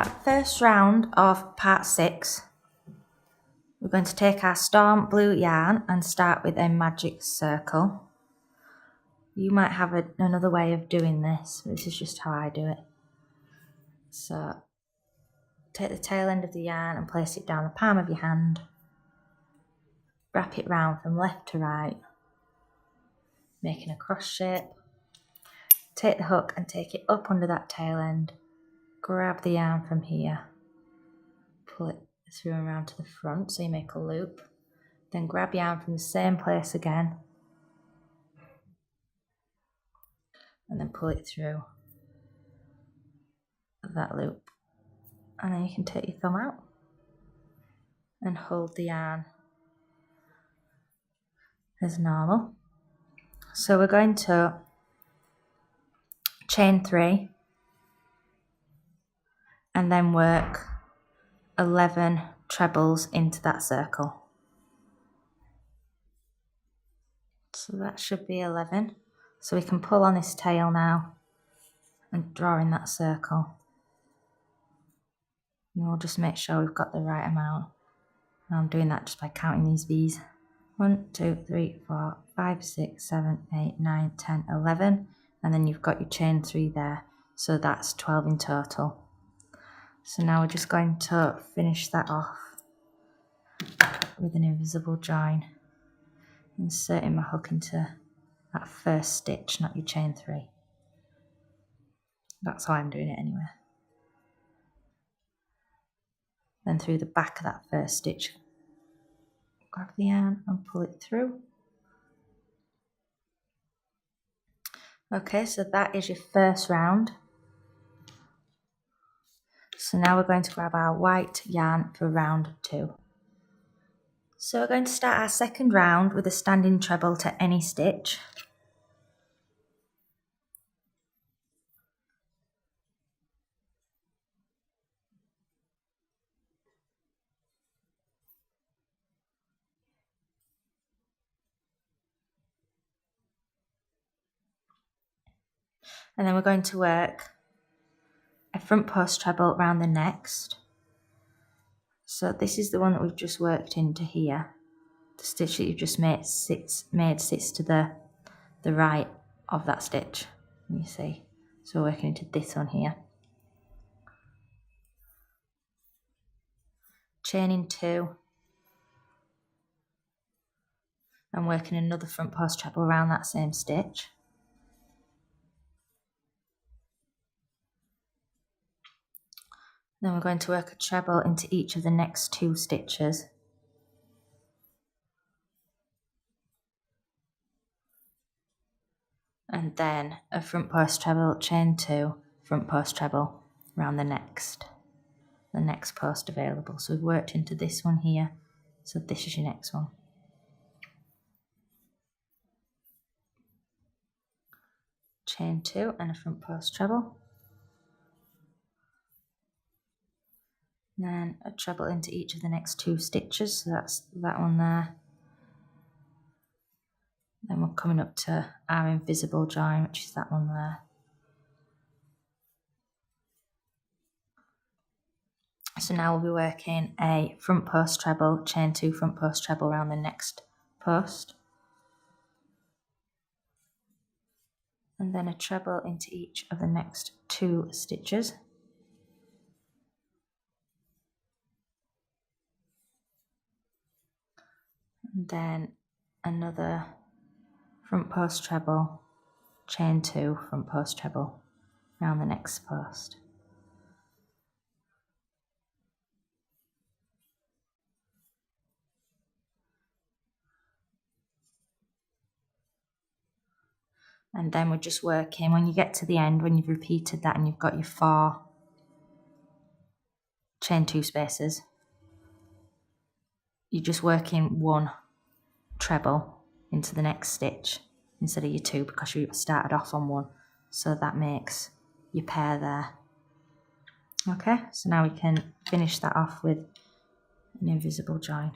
that first round of part 6, we're going to take our storm blue yarn and start with a magic circle. You might have another way of doing this. This is just how I do it. So take the tail end of the yarn and place it down the palm of your hand. Wrap it round from left to right, making a cross shape. Take the hook and take it up under that tail end. Grab the yarn from here, pull it through and around to the front so you make a loop. Then grab yarn from the same place again and then pull it through that loop. And then you can take your thumb out and hold the yarn as normal. So we're going to chain 3 and then work 11 trebles into that circle. So that should be 11. So we can pull on this tail now and draw in that circle. And we'll just make sure we've got the right amount. And I'm doing that just by counting these V's. 1, 2, 3, 4, 5, 6, 7, 8, 9, 10, 11. And then you've got your chain 3 there. So that's 12 in total. So now we're just going to finish that off with an invisible join. Inserting my hook into that first stitch, not your chain 3. That's how I'm doing it anyway. Then through the back of that first stitch, grab the yarn and pull it through. Okay, so that is your first round. So now we're going to grab our white yarn for round 2. So we're going to start our second round with a standing treble to any stitch. And then we're going to work a front post treble round the next. So this is the one that we've just worked into here. The stitch that you've just made sits to the right of that stitch. You see, so we're working into this one here. Chaining 2 and working another front post treble around that same stitch. Then we're going to work a treble into each of the next 2 stitches. And then a front post treble, chain 2, front post treble around the next post available. So we've worked into this one here. So this is your next one. Chain 2 and a front post treble. Then a treble into each of the next 2 stitches, so that's that one there. Then we're coming up to our invisible join, which is that one there. So now we'll be working a front post treble, chain 2, front post treble around the next post. And then a treble into each of the next 2 stitches. And then another front post treble, chain 2, front post treble around the next post. And then we're just working, when you get to the end, when you've repeated that and you've got your 4 chain 2 spaces, you're just working 1 treble into the next stitch instead of your 2 because you started off on 1. So that makes your pair there. Okay, so now we can finish that off with an invisible join.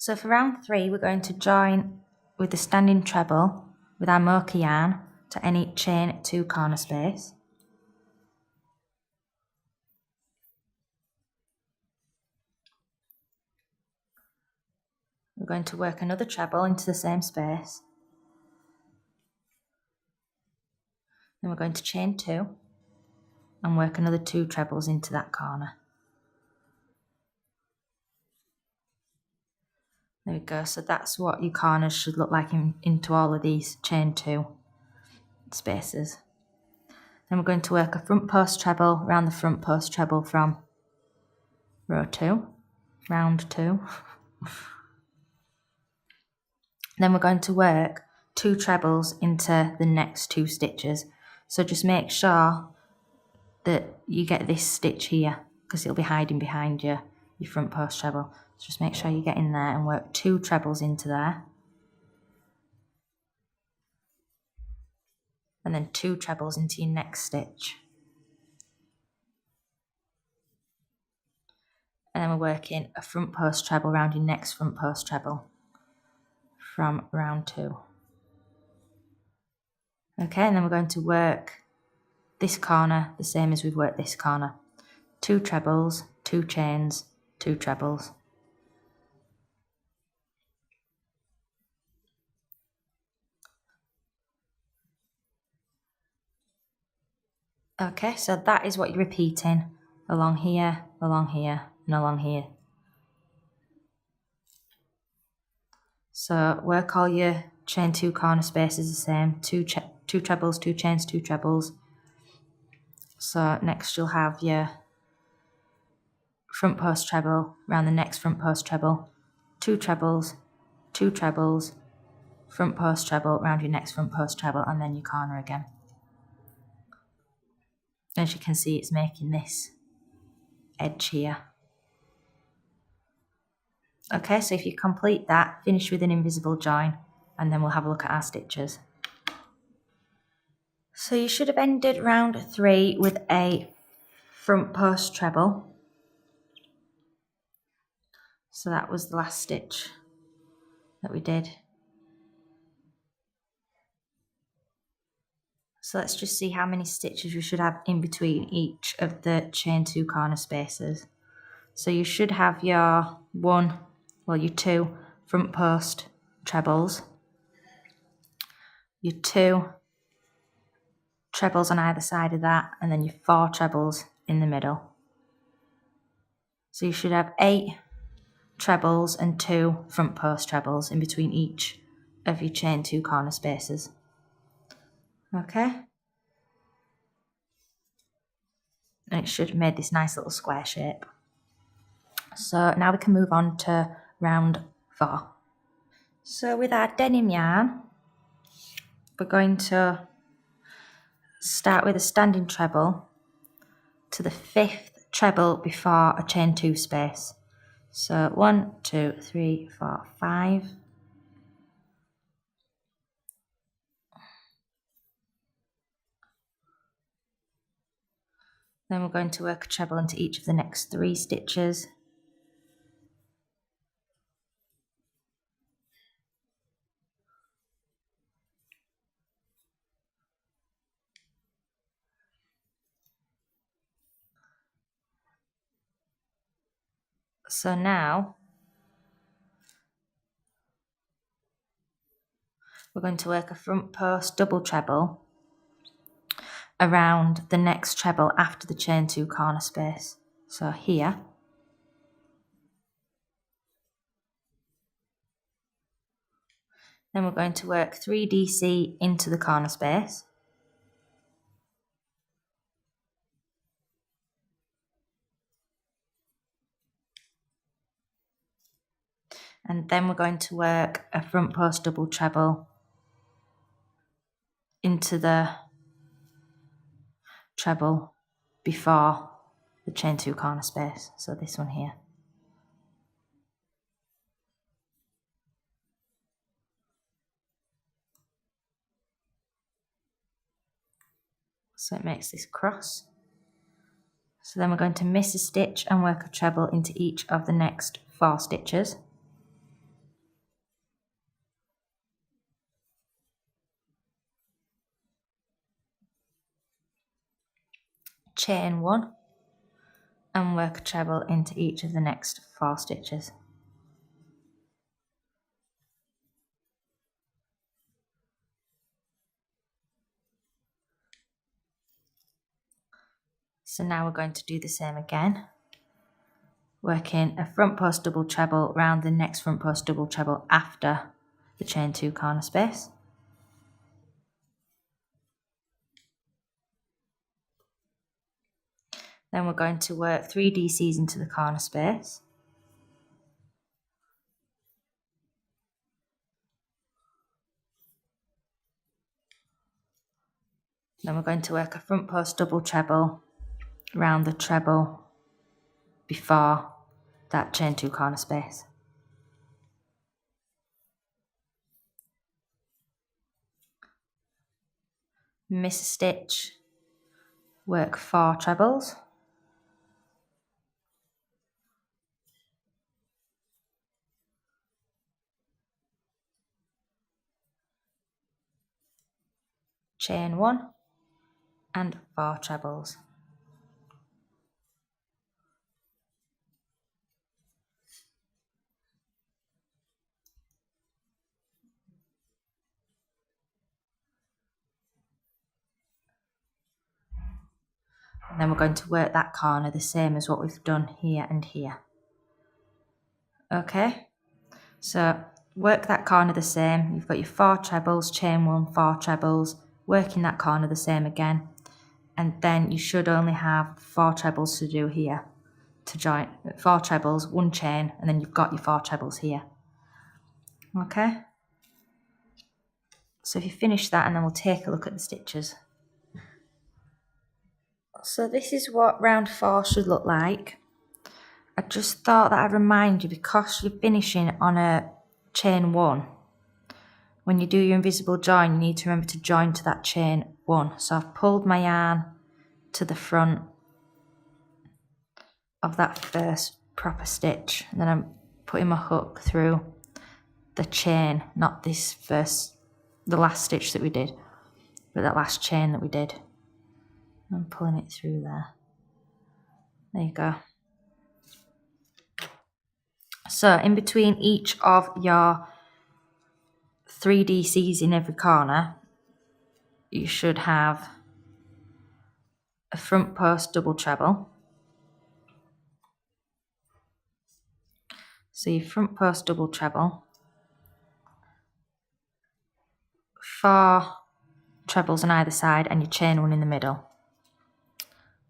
So for round 3, we're going to join with the standing treble with our mocha yarn to any chain 2 corner space. We're going to work another treble into the same space. Then we're going to chain 2 and work another 2 trebles into that corner. There we go, so that's what your corners should look like into all of these chain 2 spaces. Then we're going to work a front post treble around the front post treble from row 2, round 2. Then we're going to work 2 trebles into the next 2 stitches. So just make sure that you get this stitch here because it'll be hiding behind your front post treble. So just make sure you get in there and work 2 trebles into there. And then 2 trebles into your next stitch. And then we're working a front post treble around your next front post treble from round 2. Okay, and then we're going to work this corner the same as we've worked this corner. 2 trebles, 2 chains, 2 trebles. Okay, so that is what you're repeating along here, and along here. So work all your chain 2 corner spaces the same, 2 trebles, 2 chains, 2 trebles. So next you'll have your front post treble around the next front post treble, 2 trebles, 2 trebles, front post treble around your next front post treble, and then your corner again. As you can see, it's making this edge here. Okay, so if you complete that, finish with an invisible join, and then we'll have a look at our stitches. So you should have ended round 3 with a front post treble. So that was the last stitch that we did. So let's just see how many stitches we should have in between each of the chain 2 corner spaces. So you should have your your 2 front post trebles, your 2 trebles on either side of that, and then your 4 trebles in the middle. So you should have 8 trebles and 2 front post trebles in between each of your chain 2 corner spaces. Okay? And it should have made this nice little square shape. So now we can move on to round 4. So with our denim yarn, we're going to start with a standing treble to the 5th treble before a chain 2 space. So 1, 2, 3, 4, 5. Then we're going to work a treble into each of the next 3 stitches. So now we're going to work a front post double treble around the next treble after the chain 2 corner space. So here. Then we're going to work 3 DC into the corner space. And then we're going to work a front post double treble into the treble before the chain 2 corner space. So this one here. So it makes this cross. So then we're going to miss a stitch and work a treble into each of the next 4 stitches. chain 1 and work a treble into each of the next 4 stitches. So now we're going to do the same again, working a front post double treble round the next front post double treble after the chain 2 corner space. Then we're going to work 3 DCs into the corner space. Then we're going to work a front post double treble round the treble before that chain 2 corner space. Miss a stitch, work 4 trebles. Chain 1 and 4 trebles. And then we're going to work that corner the same as what we've done here and here. Okay, so work that corner the same. You've got your 4 trebles, chain 1, 4 trebles, working that corner the same again. And then you should only have 4 trebles to do here to join. 4 trebles, 1 chain, and then you've got your 4 trebles here. Okay, so if you finish that, and then we'll take a look at the stitches. So this is what round 4 should look like. I just thought that I'd remind you, because you're finishing on a chain 1, when you do your invisible join, you need to remember to join to that chain 1. So I've pulled my yarn to the front of that first proper stitch, and then I'm putting my hook through the chain, not this first, the last stitch that we did, but that last chain that we did. I'm pulling it through there. There you go. So in between each of your 3 DCs in every corner, you should have a front post double treble. So your front post double treble, 4 trebles on either side, and your chain 1 in the middle.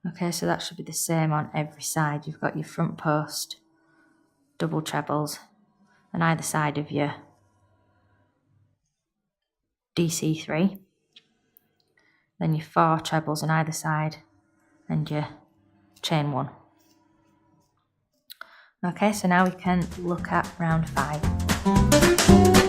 Okay, so that should be the same on every side. You've got your front post double trebles on either side of your DC3, then your 4 trebles on either side, and your chain 1. Okay, so now we can look at round 5.